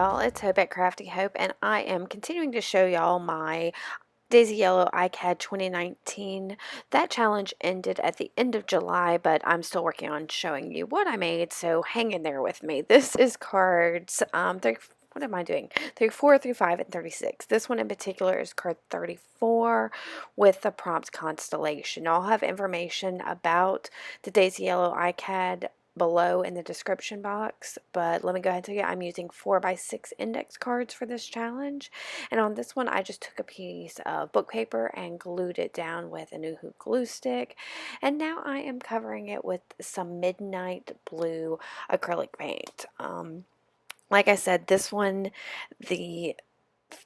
y'all, it's Hope at Crafty Hope, and I am continuing to show y'all my Daisy Yellow ICAD 2019. That challenge ended at the end of July, but I'm still working on showing you what I made, so hang in there with me. This is cards, what am I doing? 34, 35, and 36. This one in particular is card 34 with the prompt constellation. I'll have information about the Daisy Yellow ICAD below in the description box, but let me go ahead and tell you I'm using 4x6 index cards for this challenge, and on this one I just took a piece of book paper and glued it down with a Nuhu glue stick, and now I am covering it with some midnight blue acrylic paint. Like I said, this one, the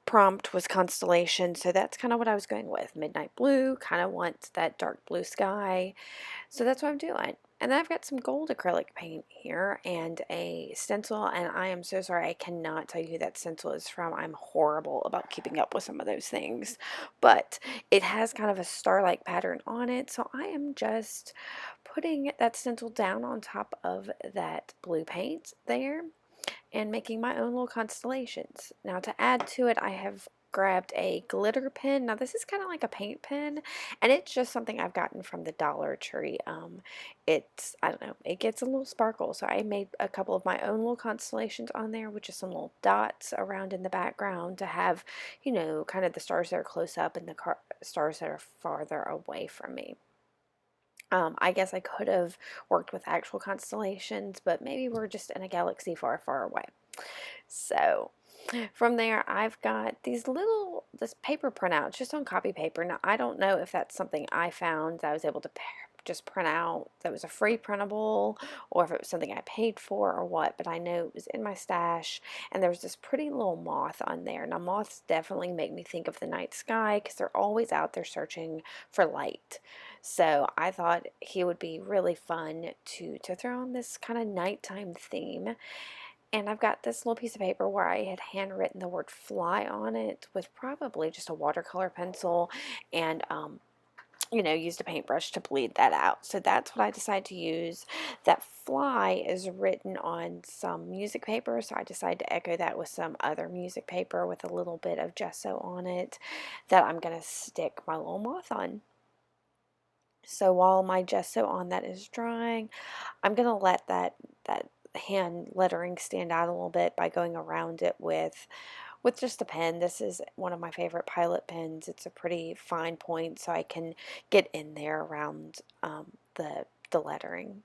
prompt was constellation, so that's kind of what I was going with. Midnight blue, kind of wants that dark blue sky, so that's what I'm doing. And then I've got some gold acrylic paint here and a stencil, and I am so sorry I cannot tell you who that stencil is from. I'm horrible about keeping up with some of those things, but it has kind of a star-like pattern on it, so I am just putting that stencil down on top of that blue paint there and making my own little constellations. Now to add to it, I have grabbed a glitter pen. Now this is kind of like a paint pen, and it's just something I've gotten from the Dollar Tree. I don't know, it gets a little sparkle, so I made a couple of my own little constellations on there with just some little dots around in the background to have, you know, kind of the stars that are close up and the stars that are farther away from me. I guess I could have worked with actual constellations, but maybe we're just in a galaxy far, far away. So from there, I've got this paper printout just on copy paper. Now, I don't know if that's something I found that I was able to just print out that was a free printable, or if it was something I paid for or what, but I know it was in my stash, and there was this pretty little moth on there. Now, moths definitely make me think of the night sky because they're always out there searching for light. So I thought he would be really fun to throw on this kind of nighttime theme. And I've got this little piece of paper where I had handwritten the word fly on it with probably just a watercolor pencil and you know, used a paintbrush to bleed that out. So that's what I decided to use. That fly is written on some music paper, so I decided to echo that with some other music paper with a little bit of gesso on it that I'm going to stick my little moth on. So while my gesso on that is drying, I'm going to let that hand lettering stand out a little bit by going around it with just a pen. This is one of my favorite Pilot pens. It's a pretty fine point, so I can get in there around the lettering.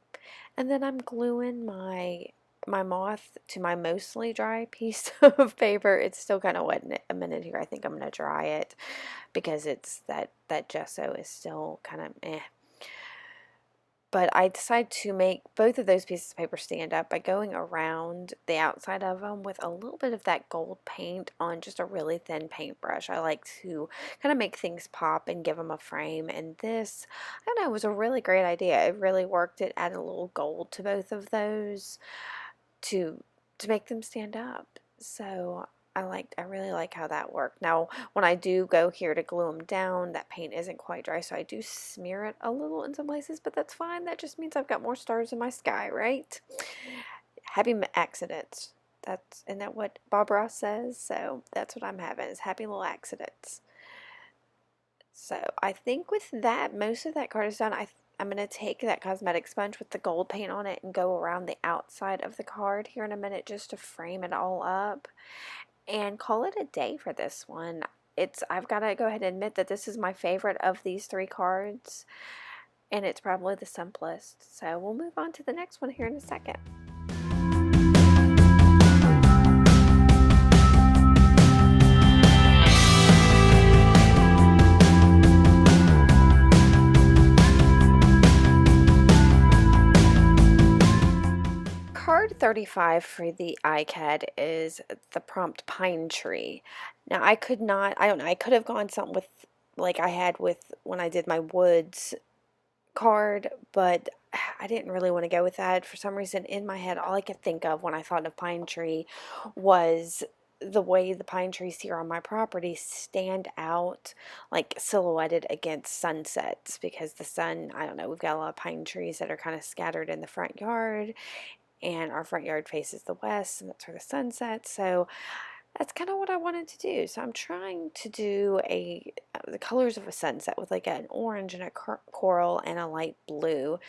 And then I'm gluing my moth to my mostly dry piece of paper. It's still kind of wet in a minute here. I think I'm going to dry it because it's that gesso is still kind of eh. But I decided to make both of those pieces of paper stand up by going around the outside of them with a little bit of that gold paint on just a really thin paintbrush. I like to kind of make things pop and give them a frame, and this, I don't know, was a really great idea. It really worked. It added a little gold to both of those to make them stand up. So I really like how that worked. Now, when I do go here to glue them down, that paint isn't quite dry, so I do smear it a little in some places, but that's fine. That just means I've got more stars in my sky, right? Happy accidents. Isn't that what Bob Ross says? So that's what I'm having, is happy little accidents. So I think with that, most of that card is done. I'm going to take that cosmetic sponge with the gold paint on it and go around the outside of the card here in a minute just to frame it all up and call it a day for this one. I've got to go ahead and admit that this is my favorite of these three cards, and it's probably the simplest. So we'll move on to the next one here in a second. Card 35 for the ICAD is the prompt pine tree. Now I don't know, I could have gone something with like I had with when I did my woods card, but I didn't really want to go with that. For some reason in my head, all I could think of when I thought of pine tree was the way the pine trees here on my property stand out like silhouetted against sunsets, because the sun, I don't know, we've got a lot of pine trees that are kind of scattered in the front yard, and our front yard faces the west, and that's where the sun sets. So that's kind of what I wanted to do. So I'm trying to do the colors of a sunset with like an orange and a coral and a light blue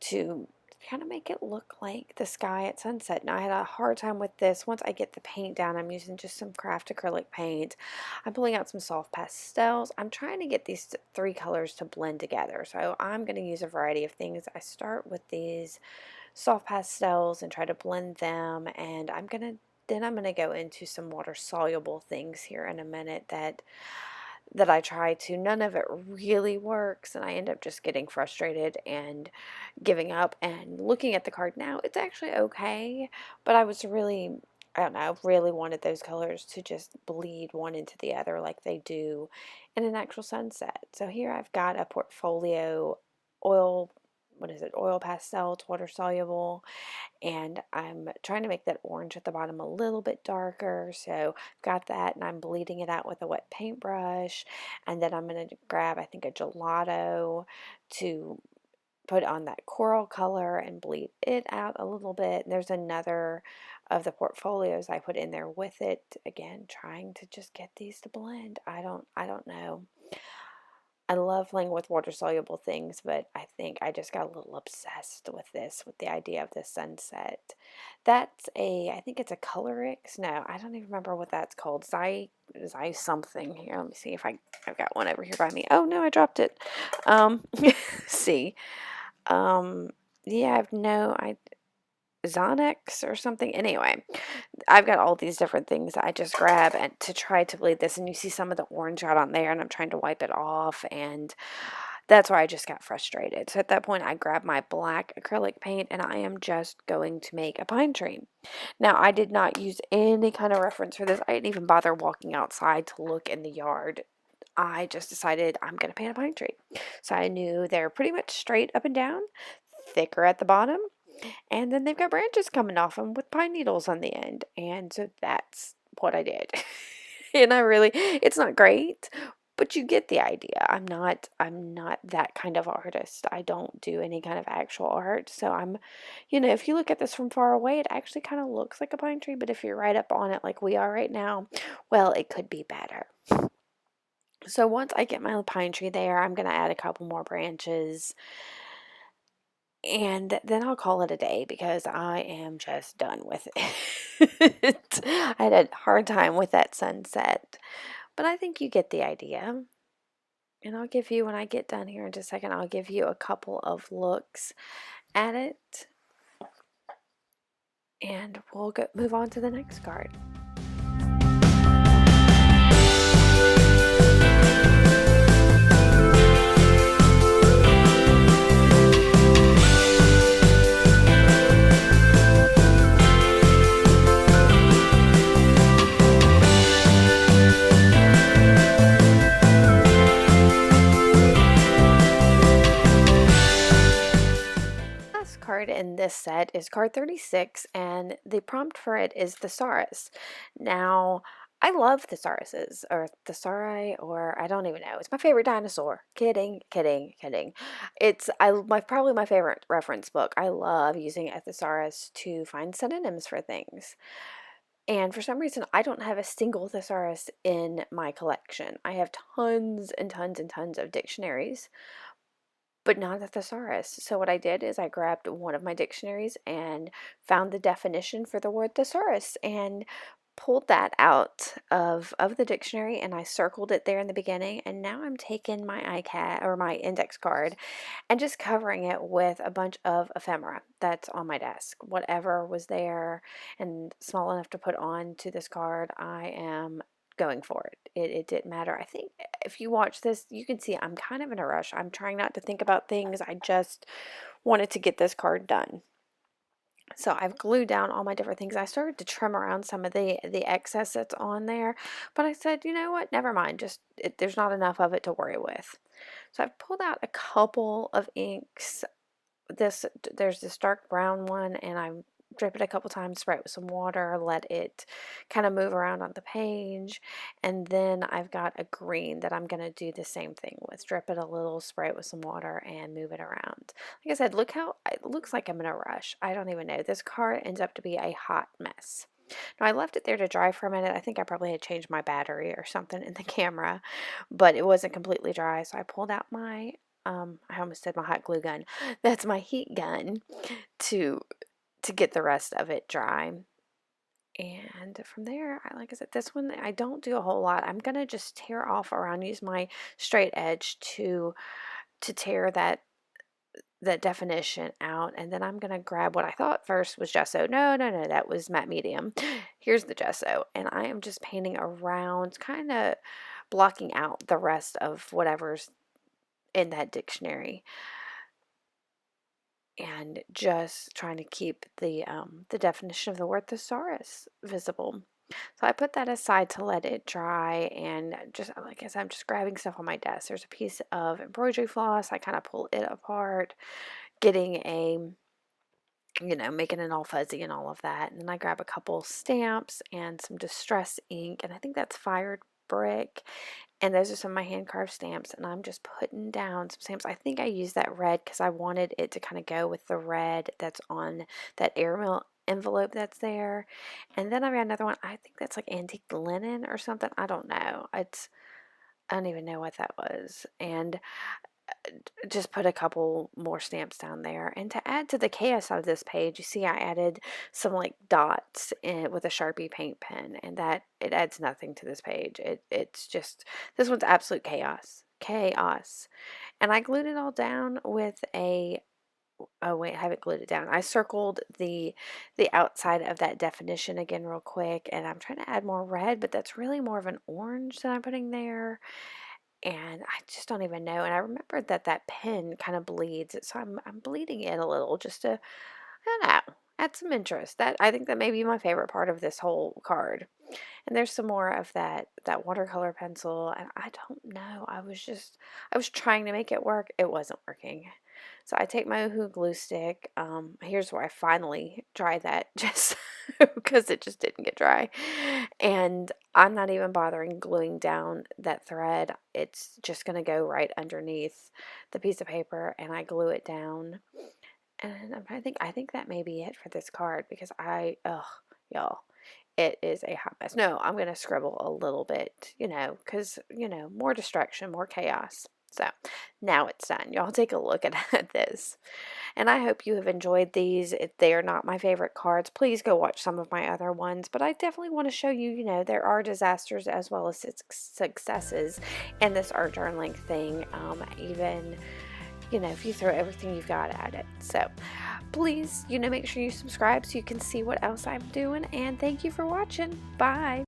to kind of make it look like the sky at sunset. Now I had a hard time with this. Once I get the paint down, I'm using just some craft acrylic paint. I'm pulling out some soft pastels. I'm trying to get these three colors to blend together. So I'm going to use a variety of things. I start with these soft pastels and try to blend them, and I'm gonna go into some water soluble things here in a minute that I try to. None of it really works, and I end up just getting frustrated and giving up. And looking at the card now, it's actually okay, but I don't know, really wanted those colors to just bleed one into the other like they do in an actual sunset. So here I've got a portfolio oil, what is it, oil pastel, it's water soluble, and I'm trying to make that orange at the bottom a little bit darker. So I've got that, and I'm bleeding it out with a wet paintbrush, and then I'm going to grab, I think, a gelato to put on that coral color and bleed it out a little bit. And there's another of the portfolios I put in there with it, again trying to just get these to blend. I don't know. I love playing with water soluble things, but I think I just got a little obsessed with this, with the idea of the sunset. I think it's a Colorix. No, I don't even remember what that's called. Zy something. Here, let me see if I've got one over here by me. Oh no, I dropped it. See. Um, yeah, I Zonex or something. Anyway, I've got all these different things that I just grab and to try to bleed this, and you see some of the orange out on there, and I'm trying to wipe it off, and that's where I just got frustrated. So at that point, I grabbed my black acrylic paint, and I am just going to make a pine tree. Now, I did not use any kind of reference for this. I didn't even bother walking outside to look in the yard. I just decided I'm going to paint a pine tree. So I knew they're pretty much straight up and down, thicker at the bottom, and then they've got branches coming off them with pine needles on the end. And so that's what I did. And it's not great, but you get the idea. I'm not that kind of artist. I don't do any kind of actual art. So if you look at this from far away, it actually kind of looks like a pine tree, but if you're right up on it like we are right now, well, it could be better. So once I get my pine tree there, I'm going to add a couple more branches, and then I'll call it a day because I am just done with it. I had a hard time with that sunset, but I think you get the idea. And I'll give you, when I get done here in just a second, I'll give you a couple of looks at it, and we'll move on to the next card. Card in this set is card 36, and the prompt for it is thesaurus. Now, I love thesauruses, or thesauri, or I don't even know. It's my favorite dinosaur. Kidding, kidding, kidding. Probably my favorite reference book. I love using a thesaurus to find synonyms for things. And for some reason, I don't have a single thesaurus in my collection. I have tons and tons and tons of dictionaries, but not a thesaurus. So what I did is I grabbed one of my dictionaries and found the definition for the word thesaurus and pulled that out of the dictionary, and I circled it there in the beginning, and now I'm taking my ICAD or my index card and just covering it with a bunch of ephemera that's on my desk. Whatever was there and small enough to put on to this card, I am going for it. It didn't matter. I think if you watch this, you can see I'm kind of in a rush. I'm trying not to think about things. I just wanted to get this card done. So I've glued down all my different things. I started to trim around some of the excess that's on there, but I said, you know what, never mind. There's not enough of it to worry with. So I've pulled out a couple of inks. There's this dark brown one, and I'm drip it a couple times, spray it with some water, let it kind of move around on the page. And then I've got a green that I'm going to do the same thing with. Drip it a little, spray it with some water, and move it around. Like I said, look how it looks like I'm in a rush. I don't even know. This card ends up to be a hot mess. Now, I left it there to dry for a minute. I think I probably had changed my battery or something in the camera, but it wasn't completely dry. So I pulled out my, I almost said my hot glue gun. That's my heat gun to get the rest of it dry. And from there, like I said, this one I don't do a whole lot. I'm gonna just tear off around, use my straight edge to tear that definition out, and then I'm gonna grab what I thought first was gesso. No, no, no, that was matte medium. Here's the gesso, and I am just painting around, kind of blocking out the rest of whatever's in that dictionary, and just trying to keep the definition of the word thesaurus visible. So I put that aside to let it dry, and just like I said, I'm just grabbing stuff on my desk. There's a piece of embroidery floss. I kind of pull it apart, getting making it all fuzzy and all of that. And then I grab a couple stamps and some distress ink, and I think that's fired brick. And those are some of my hand carved stamps, and I'm just putting down some stamps. I think I used that red because I wanted it to kind of go with the red that's on that airmail envelope that's there. And then I've got another one. I think that's like antique linen or something. I don't know. I don't even know what that was. And just put a couple more stamps down there. And to add to the chaos of this page, you see I added some like dots with a Sharpie paint pen, and that it adds nothing to this page. It's just, this one's absolute chaos. Chaos. And I glued it all down with a, oh wait, I haven't glued it down. I circled the outside of that definition again real quick, and I'm trying to add more red, but that's really more of an orange that I'm putting there. And I just don't even know. And I remembered that pen kind of bleeds, so I'm bleeding it a little just to, I don't know, add some interest. That, I think that may be my favorite part of this whole card. And there's some more of that watercolor pencil, and I don't know. I was trying to make it work. It wasn't working. So I take my Oohoo glue stick. Here's where I finally dry that, just because it just didn't get dry. And I'm not even bothering gluing down that thread. It's just going to go right underneath the piece of paper, and I glue it down. And I think that may be it for this card, because y'all, it is a hot mess. No, I'm going to scribble a little bit, because, more distraction, more chaos. So now it's done. Y'all take a look at this. And I hope you have enjoyed these. If they are not my favorite cards, please go watch some of my other ones. But I definitely want to show you, there are disasters as well as successes in this art journaling thing. Even, if you throw everything you've got at it. So please, make sure you subscribe so you can see what else I'm doing. And thank you for watching. Bye.